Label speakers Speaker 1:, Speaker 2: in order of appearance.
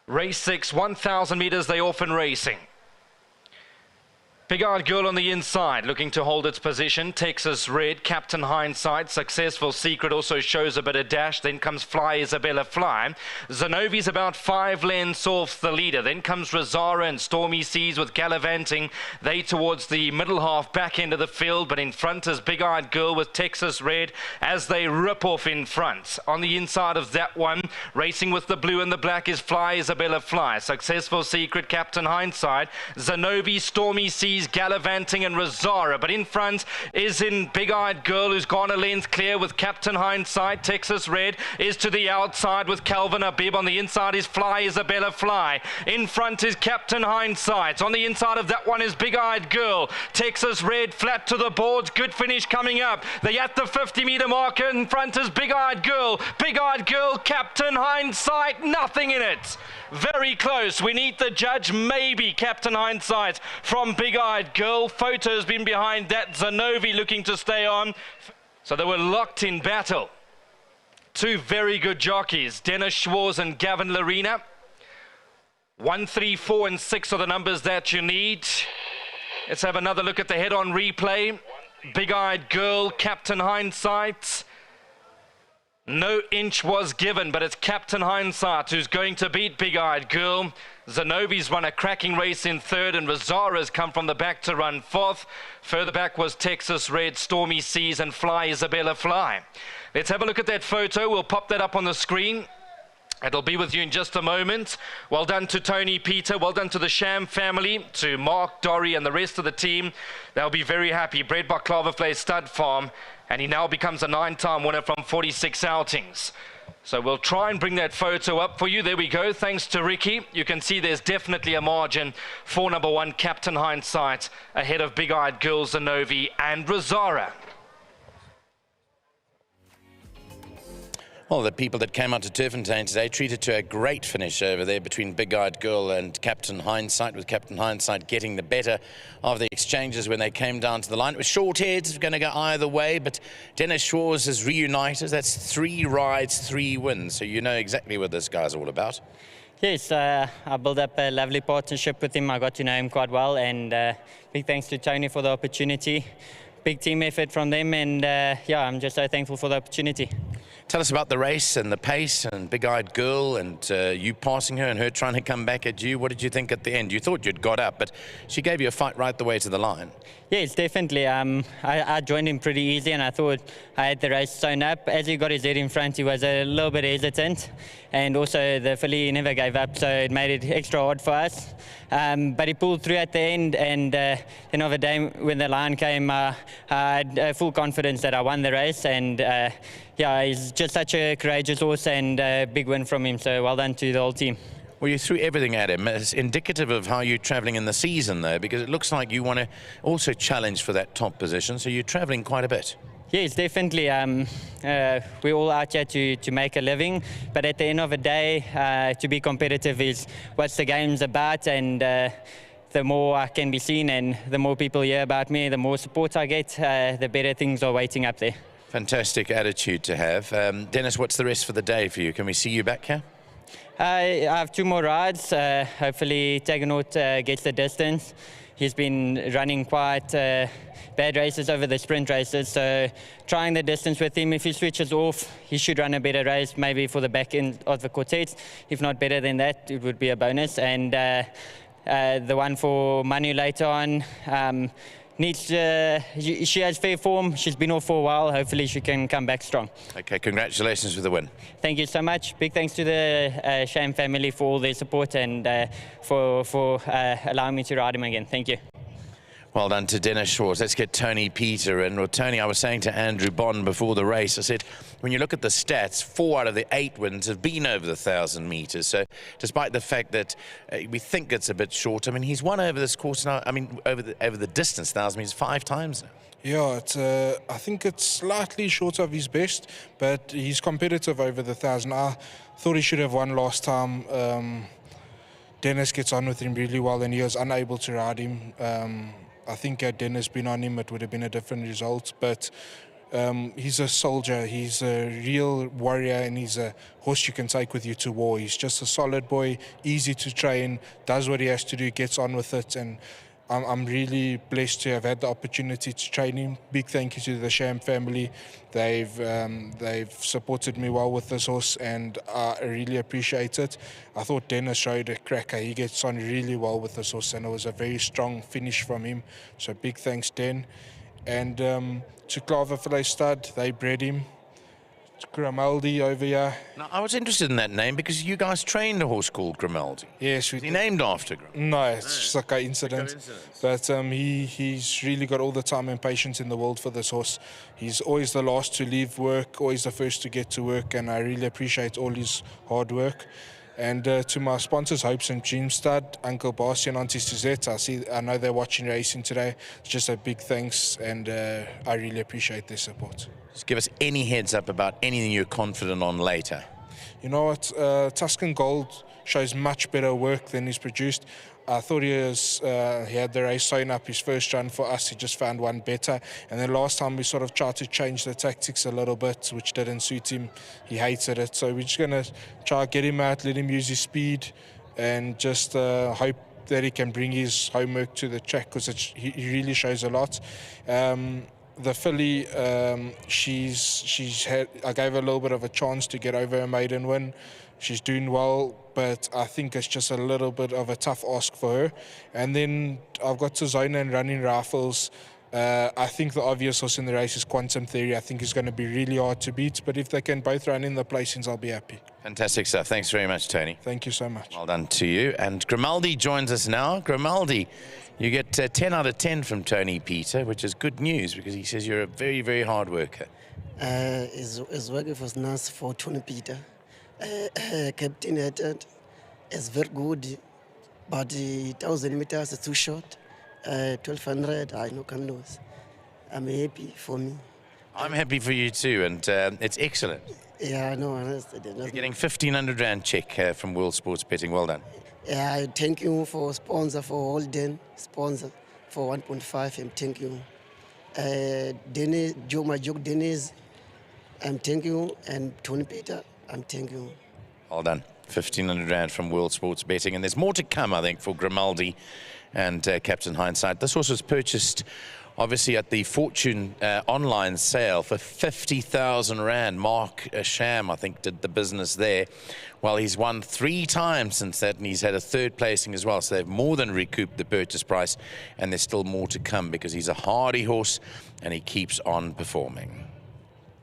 Speaker 1: Race 6, 1,000 meters, they often racing. Big-eyed girl on the inside, looking to hold its position. Texas Red, Captain Hindsight, Successful Secret also shows a bit of dash. Then comes Fly Isabella Fly. Zanovi's about 5 lengths off the leader. Then comes Razara and Stormy Seas with Gallivanting. They towards the middle half, back end of the field, but in front is Big-eyed Girl with Texas Red as they rip off in front. On the inside of that one, racing with the blue and the black is Fly Isabella Fly. Successful Secret, Captain Hindsight, Zanovi, Stormy Seas, Gallivanting and Razara, but in front is in Big-eyed Girl, who's gone a length clear with Captain Hindsight. Texas Red is to the outside with Calvin Abib. On the inside is Fly Isabella Fly. In front is Captain Hindsight. On the inside of that one is Big-eyed Girl. Texas Red flat to the boards. Good finish coming up. They at the 50-meter marker. In front is Big-eyed Girl. Big-eyed Girl, Captain Hindsight, nothing in it. Very close. We need the judge, maybe Captain Hindsight from Big-eyed Girl. Photo's been behind that. Zanovi looking to stay on. So they were locked in battle. Two very good jockeys, Dennis Schwarz and Gavin Larena. 1, 3, 4 and 6 are the numbers that you need. Let's have another look at the head-on replay. Big-eyed Girl, Captain Hindsight. No inch was given, but it's Captain Hindsight who's going to beat Big-eyed Girl. Zanovi's run a cracking race in third, and Razara's come from the back to run fourth. Further back was Texas Red, Stormy Seas, and Fly Isabella Fly. Let's have a look at that photo. We'll pop that up on the screen. It'll be with you in just a moment. Well done to Tony Peter. Well done to the Sham family, to Mark, Dorry, and the rest of the team. They'll be very happy. Bred by Claverflay Stud Farm, and he now becomes a 9-time winner from 46 outings. So we'll try and bring that photo up for you. There we go. Thanks to Ricky. You can see there's definitely a margin for number 1, Captain Hindsight, ahead of Big-eyed Girl, Zanovi, and Razara.
Speaker 2: Well, the people that came out to Turffontein today treated to a great finish over there between Big-eyed Girl and Captain Hindsight, with Captain Hindsight getting the better of the exchanges when they came down to the line. It was short heads, going to go either way, but Dennis Schwarz has reunited. That's 3 rides, 3 wins, so you know exactly what this guy's all about.
Speaker 3: Yes, I built up a lovely partnership with him. I got to know him quite well, and big thanks to Tony for the opportunity. Big team effort from them, and yeah, I'm just so thankful for the opportunity.
Speaker 2: Tell us about the race and the pace and Big-eyed Girl and you passing her and her trying to come back at you. What did you think at the end? You thought you'd got up, but she gave you a fight right the way to the line.
Speaker 3: Yes, definitely. I joined him pretty easy, and I thought I had the race sewn up. As he got his head in front, he was a little bit hesitant, and also the filly never gave up, so it made it extra hard for us. But he pulled through at the end, and then of the day when the line came, I had full confidence that I won the race, and yeah, he's just such a courageous horse, and a big win from him, so well done to the whole team.
Speaker 2: Well, you threw everything at him. It's indicative of how you're travelling in the season, though, because it looks like you want to also challenge for that top position, so you're travelling quite a bit.
Speaker 3: Yes, definitely. We're all out here to make a living, but at the end of the day, to be competitive is what the game's about, and the more I can be seen and the more people hear about me, the more support I get, the better things are waiting up there.
Speaker 2: Fantastic attitude to have. Dennis, what's the rest for the day for you? Can we see you back here?
Speaker 3: I have 2 more rides. Hopefully Tagonaut gets the distance. He's been running quite bad races over the sprint races, so trying the distance with him. If he switches off, he should run a better race, maybe for the back end of the quartet. If not better than that, it would be a bonus. And the one for Manu later on, she has fair form. She's been off for a while. Hopefully she can come back strong.
Speaker 2: Okay, congratulations with the win.
Speaker 3: Thank you so much. Big thanks to the Sham family for all their support, and for allowing me to ride him again. Thank you.
Speaker 2: Well done to Dennis Schwarz. Let's get Tony Peter in. Well, Tony, I was saying to Andrew Bond before the race, I said, when you look at the stats, 4 out of the 8 wins have been over the 1,000 metres. So despite the fact that we think it's a bit short, I mean, he's won over this course now, I mean, over the distance, 1,000 metres 5 times now.
Speaker 4: Yeah, I think it's slightly short of his best, but he's competitive over the 1,000. I thought he should have won last time. Dennis gets on with him really well, and he was unable to ride him. I think had Dennis been on him, it would have been a different result. But He's a soldier, he's a real warrior, and he's a horse you can take with you to war. He's just a solid boy, easy to train, does what he has to do, gets on with it, and I'm really blessed to have had the opportunity to train him. Big thank you to the Sham family. They've supported me well with this horse, and I really appreciate it. I thought Dennis showed a cracker. He gets on really well with this horse, and it was a very strong finish from him. So big thanks, Den. And to Klavervlei Stud, they bred him. Grimaldi over here.
Speaker 2: Now, I was interested in that name because you guys trained a horse called Grimaldi.
Speaker 4: Yes,
Speaker 2: Is he named after Grimaldi?
Speaker 4: No, it's just a coincidence. But he's really got all the time and patience in the world for this horse. He's always the last to leave work, always the first to get to work, and I really appreciate all his hard work. And to my sponsors, Hopes and Dreams Stud, Uncle Barcy and Auntie Suzette, I know they're watching racing today. It's just a big thanks, and I really appreciate their support.
Speaker 2: Just give us any heads up about anything you're confident on later.
Speaker 4: You know what, Tuscan Gold shows much better work than he's produced. I thought he had the race sewn up his first run for us. He just found one better. And then last time we sort of tried to change the tactics a little bit, which didn't suit him. He hated it. So we're just going to try to get him out, let him use his speed, and just hope that he can bring his homework to the track, because he really shows a lot. The filly, I gave her a little bit of a chance to get over a maiden win. She's doing well, but I think it's just a little bit of a tough ask for her. And then I've got Tizona and Running Rifles. I think the obvious horse in the race is Quantum Theory. I think it's going to be really hard to beat, but if they can both run in the placings, I'll be happy.
Speaker 2: Fantastic stuff. Thanks very much, Tony.
Speaker 4: Thank you so much.
Speaker 2: Well done to you. And Grimaldi joins us now. Grimaldi, you get 10 out of 10 from Tony Peter, which is good news because he says you're a very, very hard worker.
Speaker 5: Is working for us for Tony Peter. Captain Headed is very good, but the 1,000 meters is too short. 1,200, I know can lose. I'm happy for me.
Speaker 2: I'm happy for you too, and it's excellent.
Speaker 5: Yeah, I know.
Speaker 2: You're getting 1,500 Rand check from World Sports Betting. Well done.
Speaker 5: Yeah, I thank you for sponsor for Holden, sponsor for 1.5, and thank you. Dennis, Joe, my joke, Dennis, I'm thank you, and Tony Peter, I'm thank you.
Speaker 2: Well done. 1,500 Rand from World Sports Betting, and there's more to come, I think, for Grimaldi and Captain Hindsight. This horse was purchased, obviously, at the Fortune online sale for 50,000 Rand. Mark Sham, I think, did the business there. Well, he's won 3 times since that, and he's had a third placing as well. So they've more than recouped the purchase price, and there's still more to come because he's a hardy horse and he keeps on performing.